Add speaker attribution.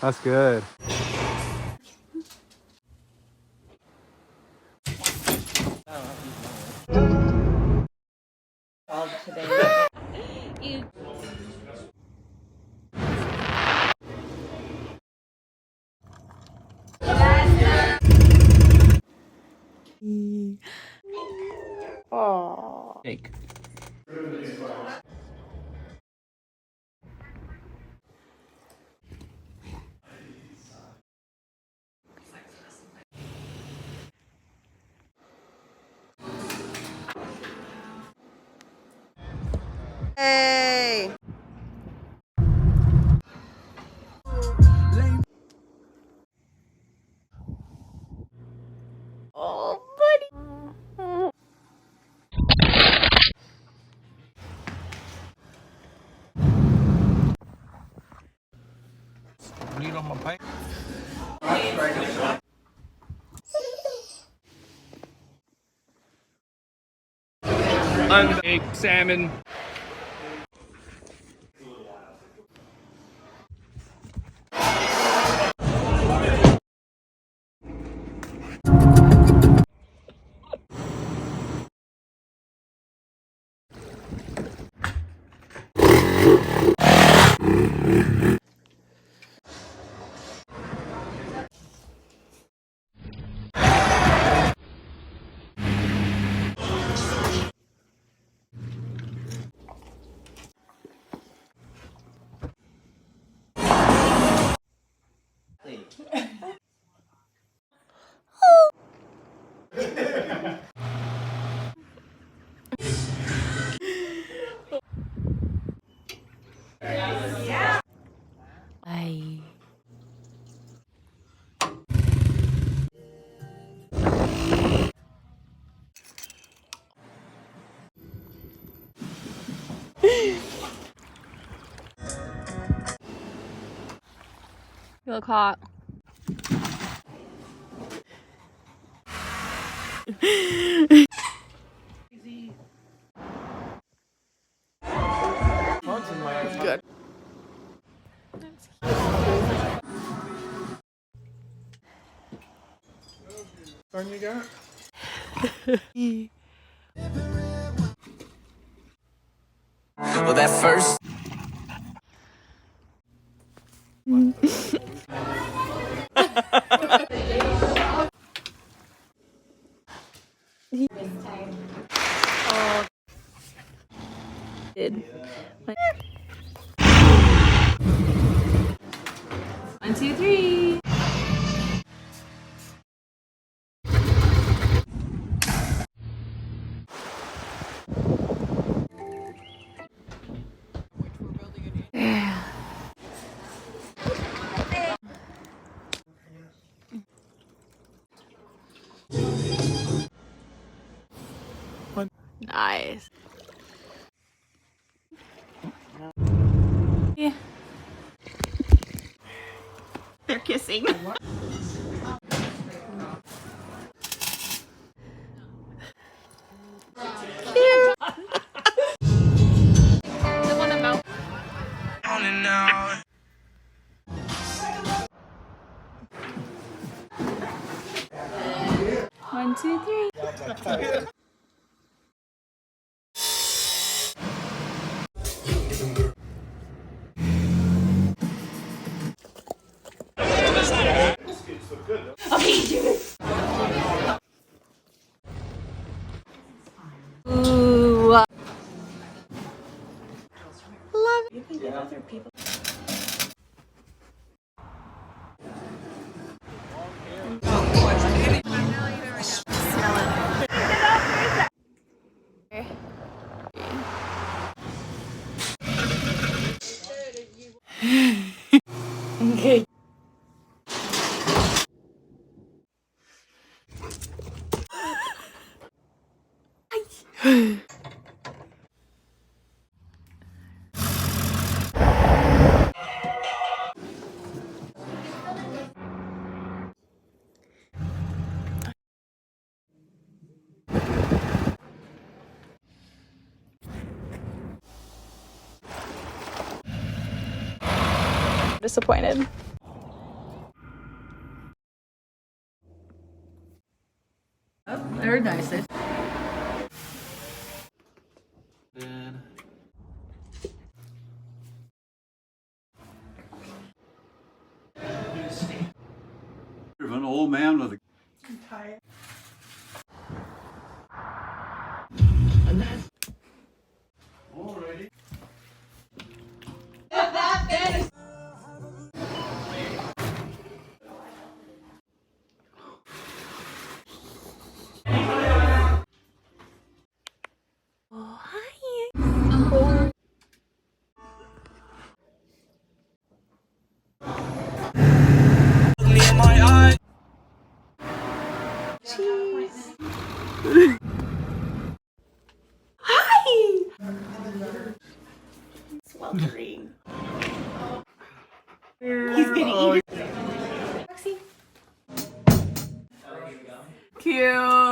Speaker 1: That's good.
Speaker 2: Oh.
Speaker 1: Cake.
Speaker 2: Hey. Oh, buddy.
Speaker 1: Bleed on my pipe. Unbaked salmon.
Speaker 2: Bye. You look hot. Good.
Speaker 1: Turn you got?
Speaker 3: Well, that first.
Speaker 2: Oh, did. One, two, three. Nice. Yeah. They're kissing. Cute. The one about.
Speaker 3: On and on.
Speaker 2: One, two, three. Ooh. Love it. You can get other people. Smell it. Okay. Disappointed.
Speaker 4: of an old man with a...
Speaker 2: I'm tired.
Speaker 4: Alrighty.
Speaker 2: Oh, hi.
Speaker 3: Me in my eye.
Speaker 2: Cheese. Hi. Sweltering. He's gonna eat it. Roxy.
Speaker 5: Cute.